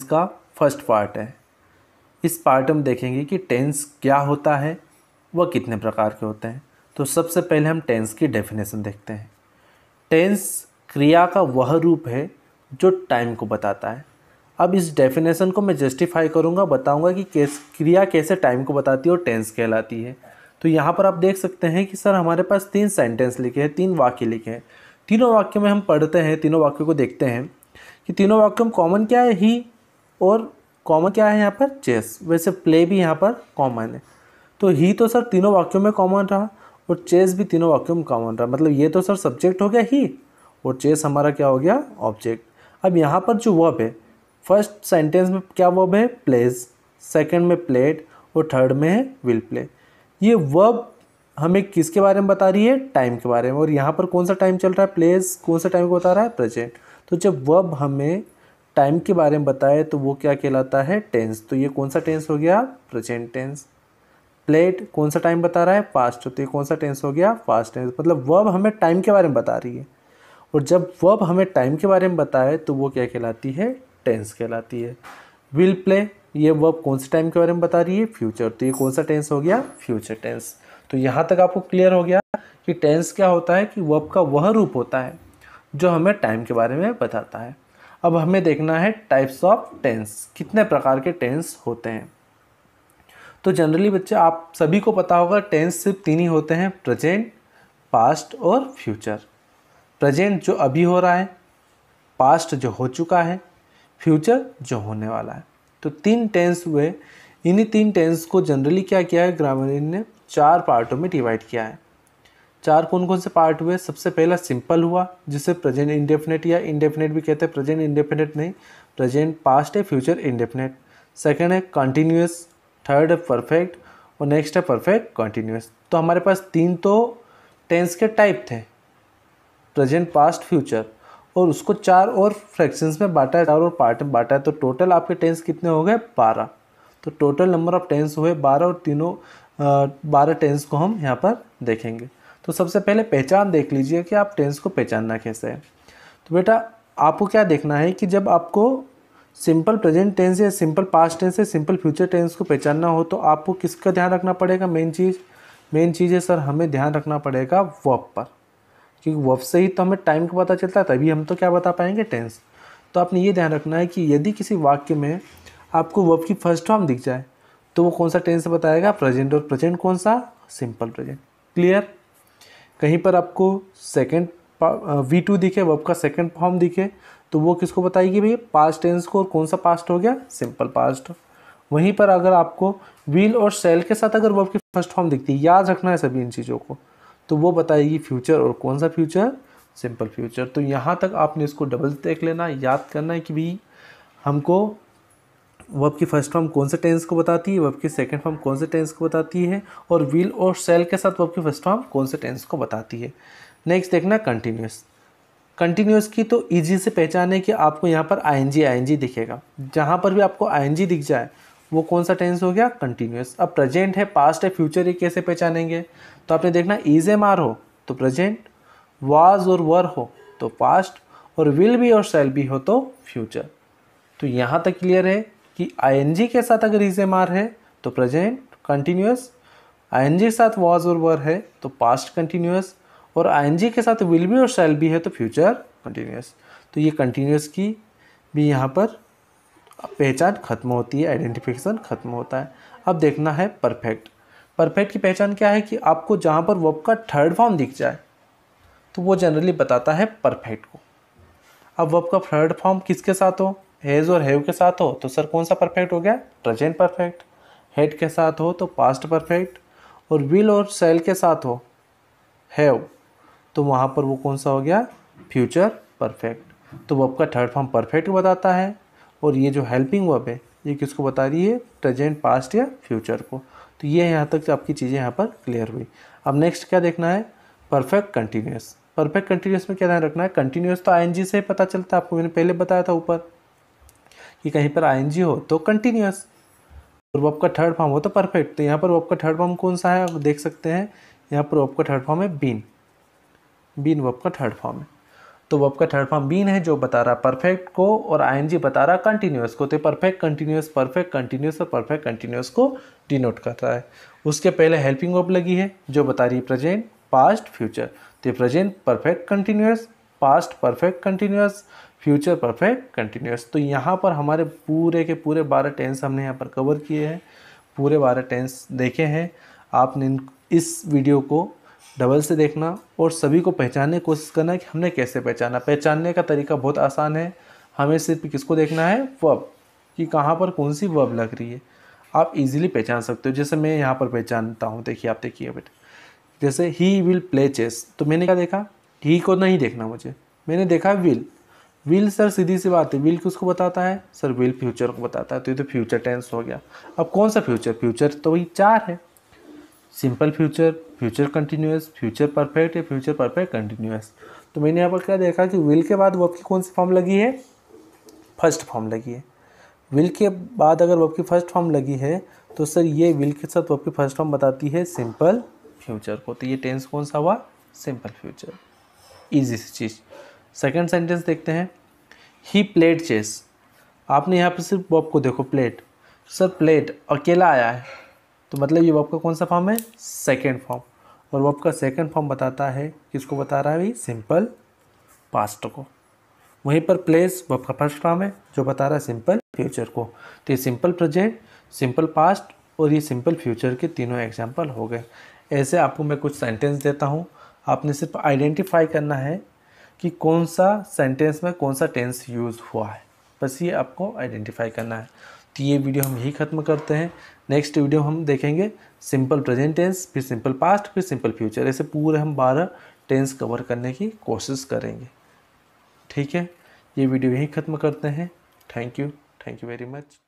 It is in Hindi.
इसका फर्स्ट पार्ट है। इस पार्ट में देखेंगे कि टेंस क्या होता है, वह कितने प्रकार के होते हैं। तो सबसे पहले हम टेंस की डेफिनेशन देखते हैं। टेंस क्रिया का वह रूप है जो टाइम को बताता है। अब इस डेफिनेशन को मैं जस्टिफाई करूँगा, बताऊँगा कि क्रिया कैसे टाइम को बताती है और टेंस कहलाती है। तो यहाँ पर आप देख सकते हैं कि सर हमारे पास 3 सेंटेंस लिखे हैं, 3 वाक्य लिखे हैं। तीनों वाक्यों में हम पढ़ते हैं, तीनों वाक्यों को देखते हैं कि तीनों वाक्यों में कॉमन क्या है, ही, और कॉमन क्या है यहाँ पर, चेस। वैसे प्ले भी यहाँ पर कॉमन है। तो ही तो सर तीनों वाक्यों में कॉमन रहा और चेस भी तीनों वाक्यों में कॉमन रहा। मतलब ये तो सर सब्जेक्ट हो गया ही और चेस हमारा क्या हो गया, ऑब्जेक्ट। अब यहाँ पर जो वर्ब है, फर्स्ट सेंटेंस में क्या वर्ब है, प्लेज, सेकंड में प्लेड और थर्ड में है विल प्ले। ये वर्ब हमें किसके बारे में बता रही है, टाइम के बारे में। और यहाँ पर कौन सा टाइम चल रहा है, प्लेज कौन सा टाइम को बता रहा है, प्रेजेंट। तो जब वर्ब हमें टाइम के बारे में बताए तो वो क्या कहलाता है, टेंस। तो ये कौन सा टेंस हो गया, प्रेजेंट टेंस। प्लेड कौन सा टाइम बता रहा है, पास्ट। तो ये कौन सा टेंस हो गया, पास्ट टेंस। मतलब वर्ब हमें टाइम के बारे में बता रही है और जब वर्ब हमें टाइम के बारे में बताए तो वो क्या कहलाती है, टेंस कहलाती है। विल प्ले, ये वर्ब कौन से टाइम के बारे में बता रही है, फ्यूचर। तो ये कौन सा टेंस हो गया, फ्यूचर टेंस। तो यहाँ तक आपको क्लियर हो गया कि टेंस क्या होता है, कि वर्ब का वह रूप होता है जो हमें टाइम के बारे में बताता है। अब हमें देखना है टाइप्स ऑफ टेंस, कितने प्रकार के टेंस होते हैं। तो जनरली बच्चे आप सभी को पता होगा टेंस सिर्फ 3 ही होते हैं, प्रेजेंट, पास्ट और फ्यूचर। प्रेजेंट जो अभी हो रहा है, पास्ट जो हो चुका है, फ्यूचर जो होने वाला है। तो 3 टेंस हुए। इन्हीं 3 टेंस को जनरली क्या किया है, ग्रामर ने 4 पार्टों में डिवाइड किया है। 4 कौन कौन से पार्ट हुए, सबसे पहला सिंपल हुआ जिसे प्रेजेंट इंडेफिनेट या इंडेफिनेट भी कहते हैं। प्रेजेंट इंडेफिनेट नहीं, प्रेजेंट पास्ट है, फ्यूचर इंडेफिनेट। सेकंड है कंटिन्यूअस, थर्ड है परफेक्ट और नेक्स्ट है परफेक्ट कंटिन्यूअस। तो हमारे पास 3 तो टेंस के टाइप थे, प्रेजेंट, पास्ट, फ्यूचर, और उसको 4 और फ्रैक्शंस में बांटा है, 4 और पार्ट में बांटा है। तो टोटल आपके टेंस कितने हो गए, 12। तो टोटल नंबर ऑफ टेंस हुए 12 और तीनों 12 टेंस को हम यहाँ पर देखेंगे। तो सबसे पहले पहचान देख लीजिए कि आप टेंस को पहचानना कैसे है। तो बेटा आपको क्या देखना है कि जब आपको सिंपल प्रेजेंट टेंस या सिंपल पास्ट टेंस या सिंपल फ्यूचर टेंस को पहचानना हो तो आपको किसका ध्यान रखना पड़ेगा, मेन चीज़ है सर, हमें ध्यान रखना पड़ेगा वर्ब पर, क्योंकि वर्ब से ही तो हमें टाइम का पता चलता है, तभी हम तो क्या बता पाएंगे, टेंस। तो आपने ये ध्यान रखना है कि यदि किसी वाक्य में आपको वर्ब की फर्स्ट फॉर्म दिख जाए तो वो कौन सा टेंस बताएगा, प्रेजेंट। और प्रेजेंट कौन सा, सिंपल प्रेजेंट। क्लियर। कहीं पर आपको सेकंड V2 दिखे, वर्ब का सेकंड फॉर्म दिखे, तो वो किसको बताएगी भैया, पास्ट टेंस को। और कौन सा पास्ट हो गया, सिंपल पास्ट। वहीं पर अगर आपको विल और शैल के साथ अगर वर्ब की फर्स्ट फॉर्म दिखती है, याद रखना है सभी इन चीज़ों को, तो वो बताएगी फ्यूचर। और कौन सा फ्यूचर, सिंपल फ्यूचर। तो यहाँ तक आपने इसको डबल देख लेना, याद करना है कि भी हमको वर्ब की फर्स्ट फॉर्म कौन से टेंस को बताती है, वर्ब की सेकंड फॉर्म कौन से टेंस को बताती है, और विल और शैल के साथ वर्ब की फर्स्ट फॉर्म कौन से टेंस को बताती है। नेक्स्ट देखना कंटिन्यूअस। कंटिन्यूअस की तो इजी से पहचान है कि आपको यहाँ पर आईएनजी दिखेगा। जहाँ पर भी आपको आईएनजी दिख जाए वो कौन सा टेंस हो गया, कंटिन्यूअस। अब प्रेजेंट है, पास्ट है, फ्यूचर, ये कैसे पहचानेंगे, तो आपने देखना इज एम आर हो तो प्रेजेंट, वाज और वर हो तो पास्ट, और विल भी और शैल भी हो तो फ्यूचर। तो यहाँ तक क्लियर है कि आईएनजी के साथ अगर इज एम आर है तो प्रेजेंट कंटिन्यूअस, आईएनजी के साथ वाज और वर है तो पास्ट कंटिन्यूअस, और आईएनजी के साथ विल भी और शैल भी है तो फ्यूचर कंटिन्यूअस। तो ये कंटिन्यूअस की भी यहाँ पर पहचान खत्म होती है, आइडेंटिफिकेशन खत्म होता है। अब देखना है परफेक्ट। परफेक्ट की पहचान क्या है कि आपको जहाँ पर वर्ब का थर्ड फॉर्म दिख जाए तो वो जनरली बताता है परफेक्ट को। अब वर्ब का थर्ड फॉर्म किसके साथ हो, हैज़ और हैव के साथ हो तो सर कौन सा परफेक्ट हो गया, प्रेजेंट परफेक्ट। हैड के साथ हो तो पास्ट परफेक्ट, और विल और शैल के साथ हो, हैव, तो वहाँ पर वो कौन सा हो गया, फ्यूचर परफेक्ट। तो वर्ब का थर्ड फॉर्म परफेक्ट बताता है, और ये जो हेल्पिंग वर्ब है ये किसको बता रही है, प्रेजेंट, पास्ट या फ्यूचर को। तो ये यहाँ तक आपकी चीज़ें यहाँ पर क्लियर हुई। अब नेक्स्ट क्या देखना है, परफेक्ट कंटिन्यूअस। परफेक्ट कंटिन्यूअस में क्या ध्यान रखना है, कंटिन्यूअस तो आईएनजी से पता चलता है, आपको मैंने पहले बताया था ऊपर कि कहीं पर आईएनजी हो तो कंटिन्यूअस, और वर्ब का थर्ड फॉर्म हो तो परफेक्ट। तो यहाँ पर वर्ब का थर्ड फॉर्म कौन सा है, आप देख सकते हैं यहाँ पर वर्ब का थर्ड फॉर्म है बीन। बीन वर्ब का थर्ड फॉर्म है। तो वर्ब का थर्ड फॉर्म बीन है जो बता रहा परफेक्ट को, और आईएनजी बता रहा कंटिन्यूअस को। तो परफेक्ट कंटिन्यूअस और परफेक्ट कंटिन्यूअस को डिनोट कर रहा है। उसके पहले हेल्पिंग वर्ब लगी है जो बता रही है प्रेजेंट, पास्ट, फ्यूचर। तो present perfect continuous, past perfect continuous, future perfect continuous. तो यहाँ पर हमारे पूरे के पूरे 12 टेंस हमने यहाँ पर कवर किए हैं, पूरे 12 टेंस देखे हैं। आपने इस वीडियो को डबल से देखना और सभी को पहचानने की कोशिश करना कि हमने कैसे पहचाना। पहचानने का तरीका बहुत आसान है, हमें सिर्फ किसको देखना है, वर्ब, कि कहाँ पर कौन सी वर्ब लग रही है। आप इजीली पहचान सकते हो। जैसे मैं यहाँ पर पहचानता हूँ, देखिए आप देखिए बेटा, जैसे ही विल प्ले चेस, तो मैंने क्या देखा, ही को नहीं देखना मुझे, मैंने देखा विल। विल सर सीधी सी बात है, विल किसको बताता है सर, विल फ्यूचर को बताता है। तो ये तो फ्यूचर टेंस हो गया। अब कौन सा फ्यूचर, फ्यूचर तो वही 4 है, simple future, future continuous, future perfect या फ्यूचर परफेक्ट कंटिन्यूअस। तो मैंने यहाँ पर क्या देखा कि विल के बाद वर्ब की कौन सी फॉर्म लगी है, फर्स्ट फॉर्म लगी है। विल के बाद अगर वर्ब की फर्स्ट फॉर्म लगी है तो सर ये विल के साथ वर्ब की फर्स्ट फॉर्म बताती है सिंपल फ्यूचर को। तो ये टेंस कौन सा हुआ, सिंपल फ्यूचर। ईजी सी चीज़। सेकेंड सेंटेंस देखते हैं, ही प्लेड चेस। आपने यहाँ पर सिर्फ वर्ब को देखो, प्लेड, सर प्लेड अकेला आया है, तो मतलब ये वर्ब का कौन सा फॉर्म है, सेकेंड फॉर्म। और वर्ब का सेकेंड फॉर्म बताता है, किसको बता रहा है भाई, सिंपल पास्ट को। वहीं पर प्लेस वर्ब का फर्स्ट फॉर्म है जो बता रहा है सिंपल फ्यूचर को। तो ये सिंपल प्रेजेंट, सिंपल पास्ट और ये सिंपल फ्यूचर के तीनों एग्जाम्पल हो गए। ऐसे आपको मैं कुछ सेंटेंस देता हूँ, आपने सिर्फ आइडेंटिफाई करना है कि कौन सा सेंटेंस में कौन सा टेंस यूज़ हुआ है, बस ये आपको आइडेंटिफाई करना है। तो ये वीडियो हम यही ख़त्म करते हैं। नेक्स्ट वीडियो हम देखेंगे सिंपल प्रेजेंट टेंस, फिर सिंपल पास्ट, फिर सिंपल फ्यूचर। ऐसे पूरे हम 12 टेंस कवर करने की कोशिश करेंगे। ठीक है, ये वीडियो यहीं ख़त्म करते हैं। Thank you very much.